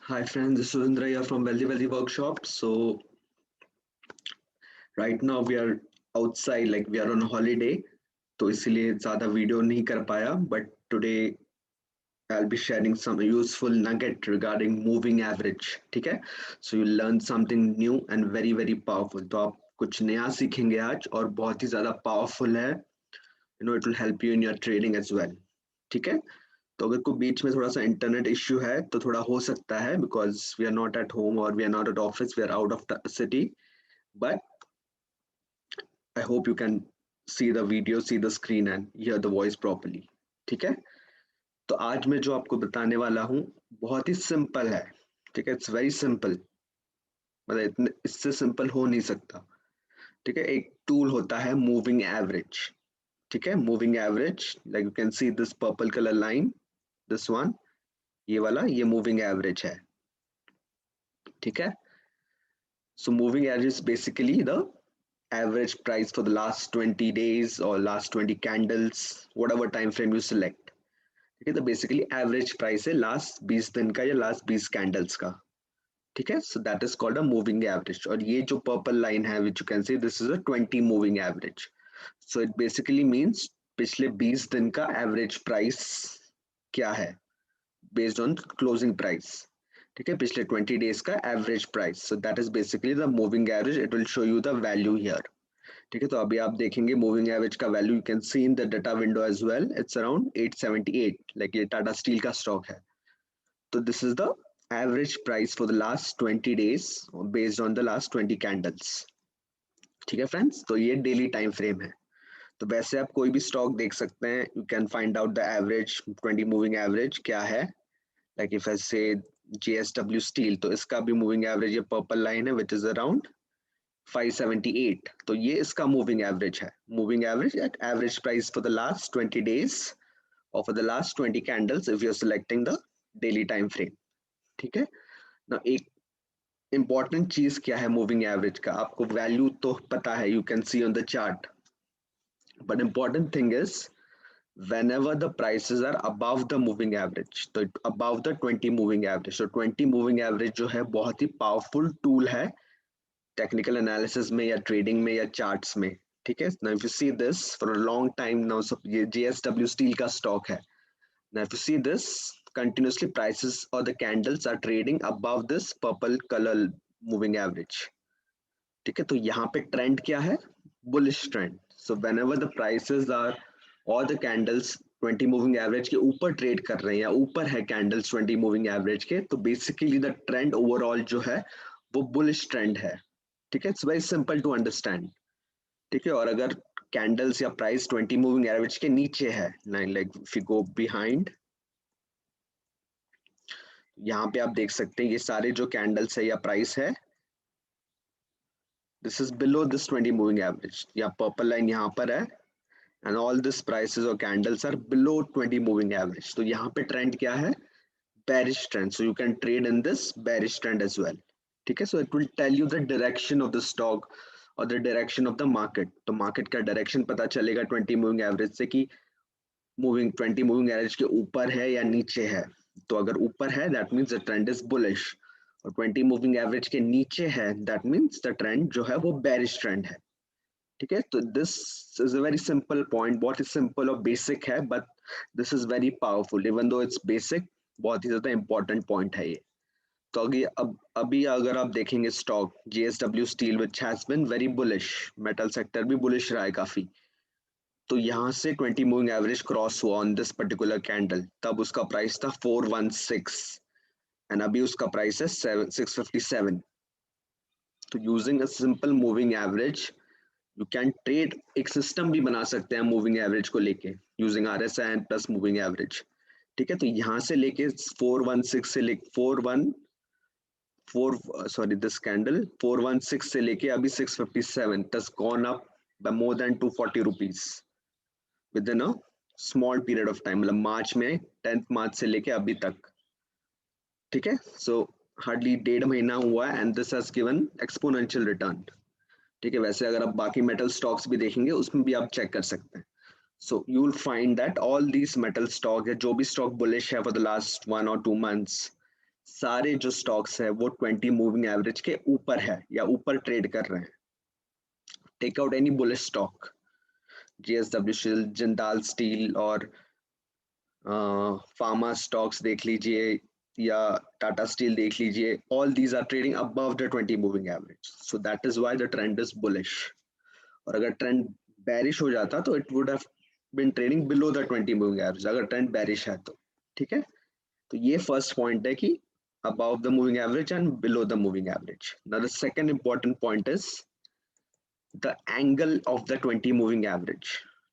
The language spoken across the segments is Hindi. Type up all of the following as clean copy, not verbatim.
Hi friends, this is Sudhindra here from Wealthy Workshop. So right now we are outside, like we are on holiday. तो इसीलिए ज़्यादा वीडियो नहीं कर पाया. But today I'll be sharing some useful nugget regarding moving average. ठीक है? So you learn something new and very powerful. तो आप कुछ नया सीखेंगे आज और बहुत ही ज़्यादा powerful है. It will help you in your trading as well. ठीक है? तो अगर कोई बीच में थोड़ा सा इंटरनेट इश्यू है तो थोड़ा हो सकता है because we are not at home और we are not at office, we are out of the city. But I hope you can see the video, see the screen and hear the voice properly. ठीक है? तो आज मैं जो आपको बताने वाला हूँ बहुत ही सिंपल है. ठीक है? It's very simple. मतलब इतने इससे सिंपल हो नहीं सकता. ठीक है? एक टूल होता है मूविंग एवरेज. ठीक है? Moving average, like you can see this purple colour line, this one, ये वाला, ये मूविंग एवरेज है. ठीक है? So moving average is basically the average price for the last 20 days or last 20 candles, whatever time frame you select. ठीक है? तो basically average price है last 20 दिन का या last 20 candles का. ठीक है? So that is called a moving average. और ये जो purple line है which you can see, this is a 20 moving average. So it basically means पिछले 20 दिन का average price क्या है based on closing price. ठीक है? पिछले 20 डेज का average price. So that is basically the moving average. It will show you the value here. ठीक है? तो अभी आप देखेंगे मूविंग एवरेज का value, you can see in the data window as well. It's around 878. Like ये टाटा स्टील का स्टॉक है. तो this is the average price for the last 20 days based on the last 20 candles. ठीक है फ्रेंड्स? तो ये डेली टाइम फ्रेम है. तो वैसे आप कोई भी स्टॉक देख सकते हैं. You can find out the average 20 moving average क्या है. लाइक इफ आई से JSW स्टील, तो इसका भी मूविंग एवरेज ये पर्पल लाइन है विच इज अराउंड 578. तो ये इसका मूविंग एवरेज है. Moving average at average price for the last 20 days और for the last 20 candles if you are selecting the daily time frame. ठीक है ना? एक इंपॉर्टेंट चीज क्या है मूविंग एवरेज का, आपको वैल्यू तो पता है, you can C on the chart. But important thing is whenever the prices are above the moving average, तो above the 20 moving average. तो 20 moving average जो है बहुत ही पावरफुल टूल है टेक्निकल एनालिसिस में या ट्रेडिंग में या चार्ट्स में. ठीक है? now if you see this for a long time now, so ये JSW स्टील का स्टॉक है. now if you see this continuously prices or the candles are trading above this purple color moving average. ठीक है? तो यहाँ पे ट्रेंड क्या है? Bullish trend. So whenever the prices are और द कैंडल्स 20 मूविंग एवरेज के ऊपर ट्रेड कर रहे हैं या ऊपर है कैंडल्स 20 मूविंग एवरेज के, तो बेसिकली द ट्रेंड ओवरऑल जो है वो बुलिश ट्रेंड है. ठीक है? It's very simple to understand. ठीक है? और अगर कैंडल्स या प्राइस 20 मूविंग एवरेज के नीचे है, like if you go behind, यहाँ पे आप देख सकते हैं ये सारे जो कैंडल्स है या प्राइस है, this is below this 20 moving average. या पर्पल लाइन यहाँ पर है and all this prices or candles are below 20 moving average. तो यहाँ पे ट्रेंड क्या है? bearish trend. So you can trade in this bearish trend as well. ठीक है? So it will tell you the direction of the stock or the direction of the market. तो market का direction पता चलेगा 20 moving average से कि 20 moving average के ऊपर है या नीचे है. तो अगर ऊपर है that means the trend is bullish, और 20 moving average के नीचे है that means the trend जो है वो bearish trend है. ठीक है? तो this is a very simple point. बहुत ही सिंपल और बेसिक है, but this is very powerful. Even though it's basic, बहुत ही ज्यादा इंपॉर्टेंट पॉइंट है ये. तो अभी अगर आप देखेंगे stock JSW steel which has been very bullish, metal sector भी बुलिश रहा है काफी. तो यहाँ से 20 मूविंग एवरेज क्रॉस हुआ ऑन दिस पर्टिकुलर कैंडल, तब उसका प्राइस था 416 एंड अभी उसका प्राइस है 657. तो using a simple moving average you can trade. एक सिस्टम भी बना सकते हैं मूविंग एवरेज को लेके using RSI and plus moving average. ठीक है? तो यहाँ से लेके 416 से लेके 416 से लेके अभी 657 तक gone up by more than 240 rupees with in a small period of time. मतलब मार्च में 10 मार्च से लेके अभी तक. ठीक है? सो हार्डली 1.5 महीना हुआ है and this has given exponential return. ठीक है? वैसे अगर आप बाकी मेटल स्टॉक्स भी देखेंगे उसमें भी आप चेक कर सकते हैं. So you will find that all these metal stock है, जो भी स्टॉक बुलिश है for the last 1 or 2 months, सारे जो स्टॉक्स है वो 20 मूविंग एवरेज के ऊपर है या ऊपर ट्रेड कर रहे हैं. Take out any bullish stock, JSW steel, Jindal steel और फार्मा स्टॉक्स देख लीजिए या टाटा स्टील देख लीजिए. All these are trading above the 20 moving average, so that is why the trend is bullish. और अगर ट्रेंड बेरिश हो जाता तो it would have been trading below the 20 moving average, अगर ट्रेंड बेरिश है तो. ठीक है, तो ये फर्स्ट पॉइंट है कि above the moving average and below the moving average. Now the second important point is the angle of the 20 moving average.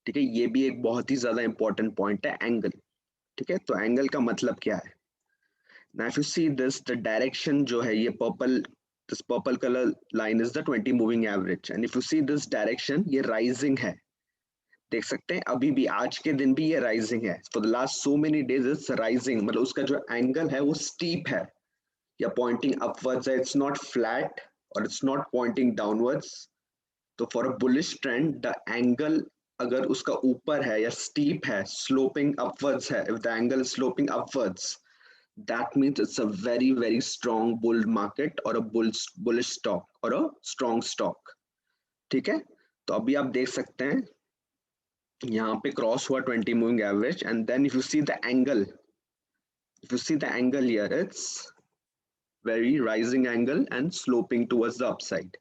ठीक है, ये भी एक बहुत ही ज्यादा इंपॉर्टेंट पॉइंट है, एंगल. ठीक है, तो एंगल का मतलब क्या है? Now if you see this, the direction जो है ये purple, this purple color line is the 20 moving average, and if you see this direction ये rising है. देख सकते हैं अभी भी, आज के दिन भी ये राइजिंग है. For the last so many days it's rising, मतलब उसका जो एंगल है वो स्टीप है या पॉइंटिंग अपवर्ड्स है. इट्स नॉट फ्लैट और इट्स नॉट पॉइंटिंग डाउनवर्ड्स. तो for a bullish trend the angle अगर उसका ऊपर है या स्टीप है, स्लोपिंग अपवर्ड्स है, if the angle sloping upwards, that means it's a very very strong bull market और अ बुलिश स्टॉक और अ स्ट्रॉन्ग स्टॉक. ठीक है, तो अभी आप देख सकते हैं यहाँ पे क्रॉस हुआ 20 moving average, and then if you see the angle, if you see the angle here, it's very rising angle and sloping towards the upside.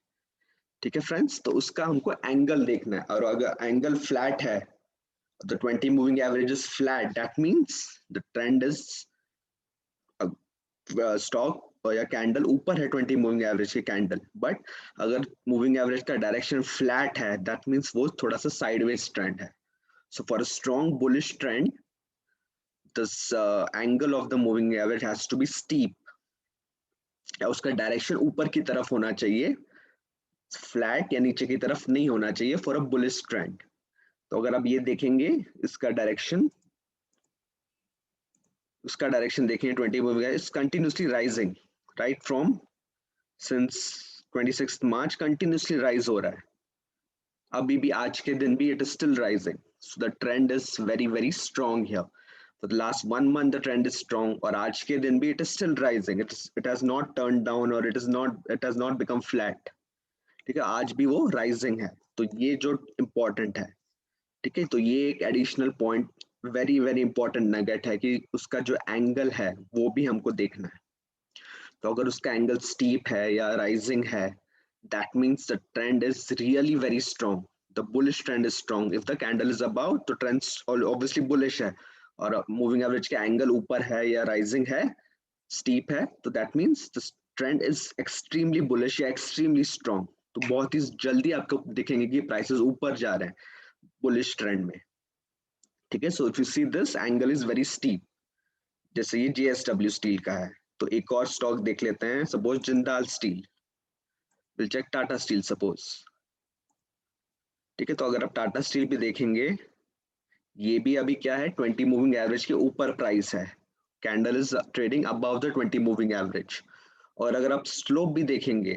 ठीक है फ्रेंड्स, तो उसका हमको एंगल देखना है. और अगर एंगल फ्लैट है, the 20 moving average is flat, that means the trend is stock या कैंडल ऊपर है 20 मूविंग एवरेज की कैंडल. बट अगर मूविंग एवरेज का डायरेक्शन फ्लैट है, दैट मीन्स वो थोड़ा सा साइडवेज ट्रेंड है. So for a strong bullish trend this angle of the moving average has to be steep, या उसका डायरेक्शन ऊपर की तरफ होना चाहिए, फ्लैट या नीचे की तरफ नहीं होना चाहिए फॉर अ बुलिश ट्रेंड. तो अगर आप ये देखेंगे इसका डायरेक्शन, उसका डायरेक्शन देखेंगे 20 moving average continuously rising right from since 26 March, continuously rise हो रहा है. अभी भी आज के दिन भी it is still rising. So the trend is very very strong here. For the last 1 month, the trend is strong. और आज के दिन भी it is still rising. It has not turned down or it has not become flat. ठीक है, आज भी वो rising है. तो ये जो important है. ठीक है, तो ये एक additional point, very very important nugget है कि उसका जो angle है वो भी हमको देखना है. तो अगर उसका angle steep है या rising है, that means the trend is really very strong. The bullish trend is strong. If the candle is above, तो trend obviously bullish है. और मूविंग एवरेज का एंगल ऊपर है या राइजिंग है, स्टीप है, तो that means the trend is extremely bullish या एक्सट्रीमली स्ट्रॉन्ग. तो बहुत ही जल्दी आपको दिखेंगे कि प्राइसेस ऊपर जा रहे हैं बुलिश ट्रेंड में. ठीक है, so if you see this angle is very steep, जैसे ये JSW स्टील का है. तो एक और स्टॉक देख लेते हैं, suppose Jindal steel, will check Tata steel suppose. ठीक है, तो अगर आप टाटा स्टील भी देखेंगे, ये भी अभी क्या है 20 मूविंग एवरेज के ऊपर प्राइस है. Candle is trading above the 20 moving average. और अगर आप स्लोप भी देखेंगे,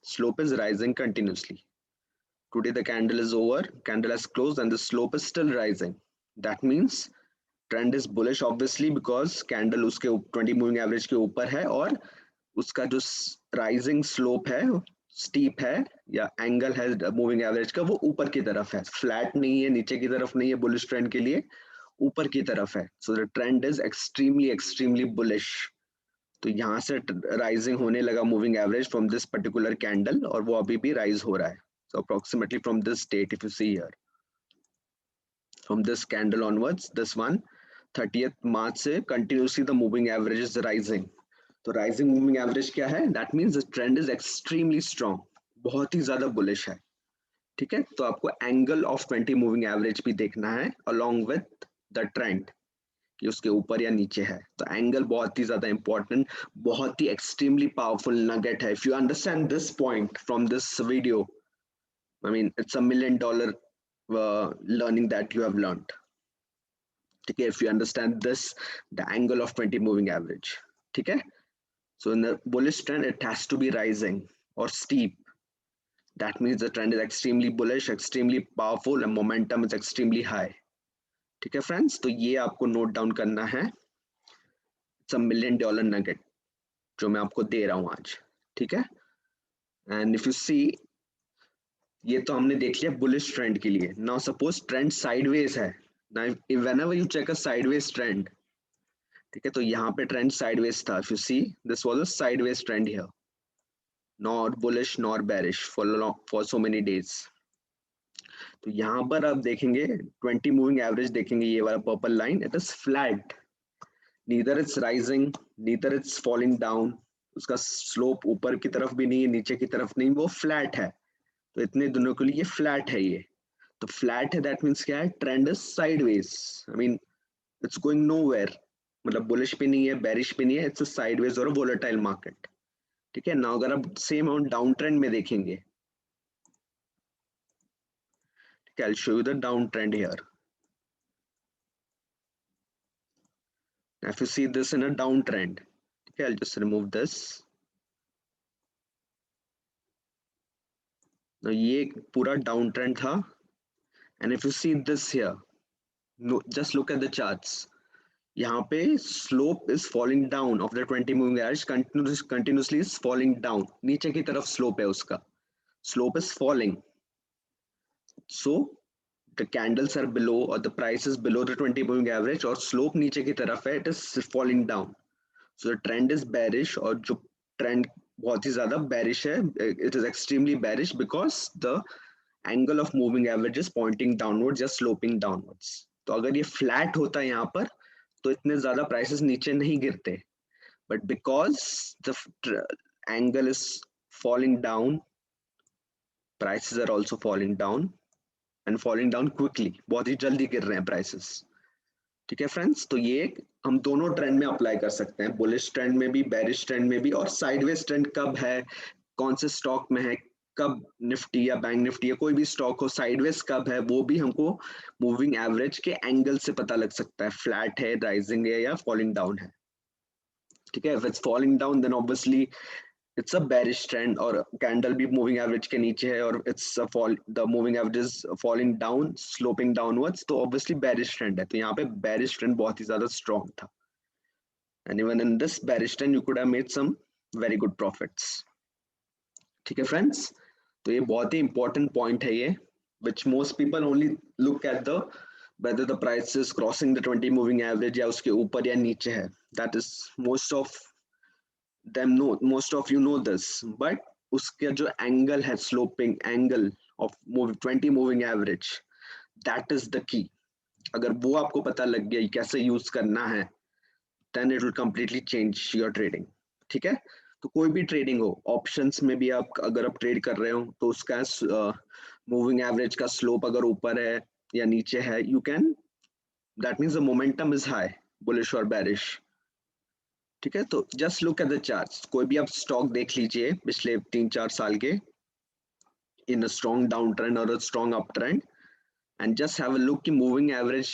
slope is rising continuously. Today the candle is over, candle has closed end the slope is still rising. That means trend is bullish obviously because candle उसके 20 मूविंग एवरेज के ऊपर है और उसका जो राइजिंग स्लोप है, स्टीप है या एंगल है मूविंग एवरेज का, वो ऊपर की तरफ है, फ्लैट नहीं है, नीचे की तरफ नहीं है. बुलिश ट्रेंड के लिए ऊपर की तरफ है. So the trend is extremely extremely bullish. तो यहाँ से राइजिंग होने लगा moving average from this particular candle, और वो अभी भी राइज हो रहा है. So approximately from this date, if you see here, from this candle onwards, this one 30th March से continuously the moving average is rising. तो राइजिंग मूविंग एवरेज क्या है? That means the trend is extremely strong, बहुत ही ज्यादा बुलिश है. ठीक है, तो आपको एंगल ऑफ 20 मूविंग एवरेज भी देखना है अलोंग विद द ट्रेंड कि उसके ऊपर या नीचे है. तो एंगल बहुत ही ज्यादा इंपॉर्टेंट, बहुत ही एक्सट्रीमली पावरफुल नगेट है. If you understand this point from this video, I mean it's a $1 million learning that you have learned. ठीक है, if you understand this, the angle of 20 moving average. ठीक है, so in the bullish trend it has to be rising or steep. That means the trend is extremely bullish, extremely powerful and momentum is extremely high. ठीक है फ्रेंड्स, तो ये आपको नोट डाउन करना है. It's a $1 million nugget. जो मैं आपको दे रहा हूं आज, ठीक है। एंड इफ यू सी, ये तो हमने देख लिया बुलिश ट्रेंड के लिए। नाउ सपोज ट्रेंड साइडवेज है, now whenever you check a sideways trend, ठीक है, तो यहाँ पे ट्रेंड साइडवेज था। If you see, this was a sideways trend here, not bullish nor bearish for so many days. तो यहाँ पर आप देखेंगे 20 मूविंग एवरेज देखेंगे, ये वाला purple line, it is flat, neither it's rising neither it's falling down. उसका स्लोप ऊपर की तरफ भी नहीं है, नीचे की तरफ नहीं, वो फ्लैट है। तो इतने दिनों के लिए ये फ्लैट है। ये तो फ्लैट है, दैट मीन्स क्या है, trend is sideways, I mean it's going nowhere, मतलब बुलिश भी नहीं है बेरिश भी नहीं है, इट्स अ साइडवेज और वोलेटाइल मार्केट, ठीक है ना। अगर आप सेम अमाउंट डाउन ट्रेंड में देखेंगे, ठीक है, I will show you the down trend here. If you see this in a downtrend, okay, I'll just remove this. Now ये पूरा downtrend था, and if you see this here, no, just look at the charts. यहाँ पे slope is falling down of the 20 moving average, continuously is falling down. नीचे की तरफ slope है उसका, slope is falling. So the candles are below or the price is below the 20 moving average और slope नीचे की तरफ है, it is falling down. So the trend is bearish, और जो trend बहुत ही ज्यादा bearish है, it is extremely bearish because the angle of moving average is pointing downwards या sloping downwards. तो अगर ये flat होता है यहाँ पर, तो इतने ज्यादा prices नीचे नहीं गिरते, but because the angle is falling down, prices are also falling down and falling down quickly, बहुत ही जल्दी गिर रहे हैं prices, ठीक है फ्रेंड्स। तो ये हम दोनों ट्रेंड में अप्लाई कर सकते हैं, बुलिश ट्रेंड में भी बेरिश ट्रेंड में भी। और साइडवेज ट्रेंड कब है, कौन से स्टॉक में है, कब निफ्टी या बैंक निफ्टी या कोई भी स्टॉक हो साइडवेज कब है, वो भी हमको मूविंग एवरेज के एंगल से पता लग सकता है, फ्लैट है, राइजिंग है या फॉलिंग डाउन है, ठीक है। If it's falling down then obviously it's a bearish trend, और कैंडल भी मूविंग एवरेज के नीचे है और it's a fall, the moving average is falling down sloping downwards, तो obviously bearish trend है। तो यहाँ पे bearish trend बहुत ही ज्यादा strong था, and even in this bearish trend you could have made some very good profits, ठीक है फ्रेंड्स। तो ये बहुत ही important point है ये, which most people only look at the whether the price is crossing the 20 moving average या उसके ऊपर या नीचे है, that is most of you know this, but उसका जो एंगल है, sloping angle of 20 moving average, that is the key. अगर वो आपको पता लग गया कैसे यूज करना है, then it will completely change your trading, ठीक है। तो कोई भी ट्रेडिंग हो, ऑप्शंस में भी आप अगर आप ट्रेड कर रहे हो तो उसका मूविंग एवरेज का स्लोप अगर ऊपर है या नीचे है, you can, that means the momentum is high, bullish और बेरिश, ठीक है। तो just look at the charts, कोई भी आप स्टॉक देख लीजिए पिछले 3-4 साल के, इन अ स्ट्रॉन्ग डाउन ट्रेंड और a strong up trend, and just have a look कि मूविंग एवरेज,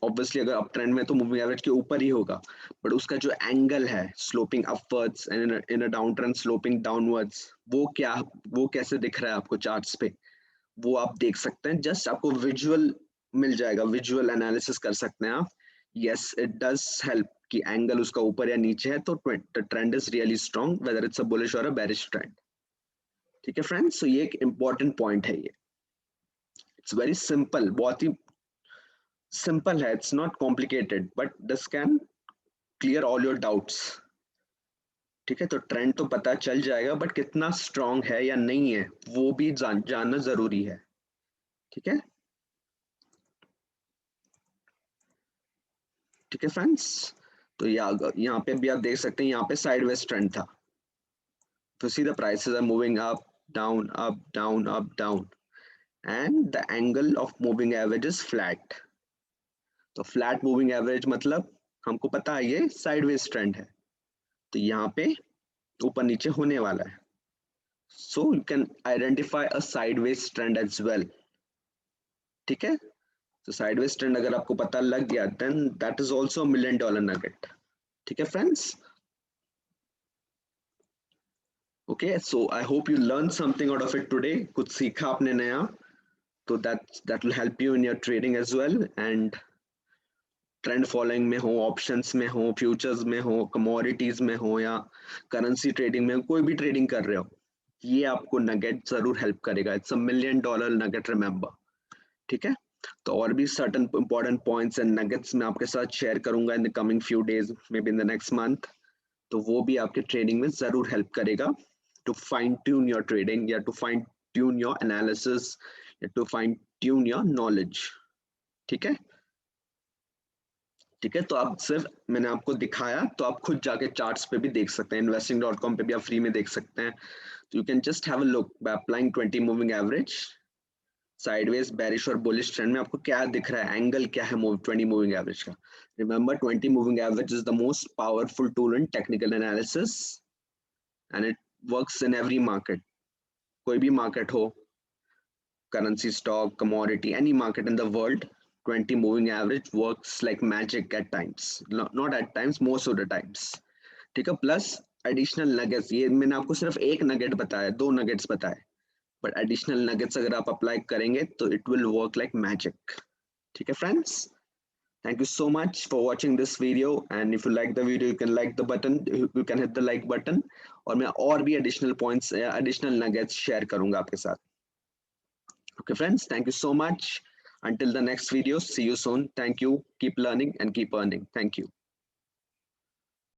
ऑब्वियसली अगर अप ट्रेंड में तो मूविंग एवरेज के ऊपर ही होगा, बट उसका जो एंगल है sloping upwards and in a down trend sloping downwards, वो क्या, वो कैसे दिख रहा है आपको चार्ट्स पे, वो आप देख सकते हैं। जस्ट आपको विजुअल मिल जाएगा, विजुअल एनालिसिस कर सकते हैं आप। यस इट डज हेल्प कि एंगल उसका ऊपर या नीचे है तो trend is really strong, whether it's a bullish और अ बेरिश ट्रेंड, ठीक है फ्रेंड्स। तो ये एक इंपॉर्टेंट पॉइंट है, ये इट्स वेरी सिंपल, बहुत ही सिंपल है, it's not complicated, but this can clear all your doubts, ठीक है। तो ट्रेंड तो पता चल जाएगा, बट कितना स्ट्रॉन्ग है या नहीं है वो भी जानना जरूरी है, ठीक है, ठीक है फ्रेंड्स। तो यहाँ पे भी आप देख सकते हैं, यहाँ पे साइडवेज ट्रेंड था, तो see the prices are moving up down up down up down, and the angle of moving average is flat. तो फ्लैट मूविंग एवरेज मतलब हमको पता है ये साइडवेज ट्रेंड है, तो यहाँ पे ऊपर नीचे होने वाला है, so you can identify a sideways trend as well, ठीक है। तो साइडवेज ट्रेंड अगर आपको पता लग गया, then that is also $1 million nugget, ठीक है friends. Okay, so I hope you learn something out of it today, कुछ सीखा आपने नया, तो that will help you in your trading as well, and trend following में हो, ऑप्शंस में हो, फ्यूचर्स में हो, कमोडिटीज में हो या करेंसी ट्रेडिंग में, कोई भी ट्रेडिंग कर रहे हो, ये आपको नगेट जरूर हेल्प करेगा। It's $1 million nugget, remember. ठीक है, तो और भी certain important points and nuggets मैं आपके साथ शेयर करूंगा in the coming few days, maybe in the next month. तो वो भी आपके ट्रेडिंग में जरूर हेल्प करेगा to fine tune your trading, या to fine tune your analysis, या to fine tune your knowledge. ठीक है, ठीक है। तो आप सिर्फ मैंने आपको दिखाया, तो आप खुद जाके चार्ट्स पे भी देख सकते हैं, investing.com पे भी आप फ्री में देख सकते हैं। तो you can just have a look by applying 20 moving average, sideways, bearish और बुलिश ट्रेंड में आपको क्या दिख रहा है, एंगल क्या है 20 मूविंग एवरेज का। Remember 20 moving average is the most powerful tool in technical analysis and it works in every market. कोई भी मार्केट हो, currency, stock, commodity, any market in the world, 20 moving average works like magic at times. Not at times, most of the times. ठीक है, प्लस एडिशनल नगेट्स, ये मैंने आपको सिर्फ एक नगेट बताया, 2 नगेट्स बताए, बट एडिशनल नगेट्स अगर आप अप्लाई करेंगे तो it will work like magic. ठीक है friends, thank you so much for watching this video, and if you like the video you can like the button, you can hit the like button, और मैं और भी एडिशनल पॉइंट्स या एडिशनल नगेट्स शेयर करूंगा आपके साथ। Okay, friends, thank you so much. Until the next video, see you soon. Thank you. Keep learning and keep earning. Thank you.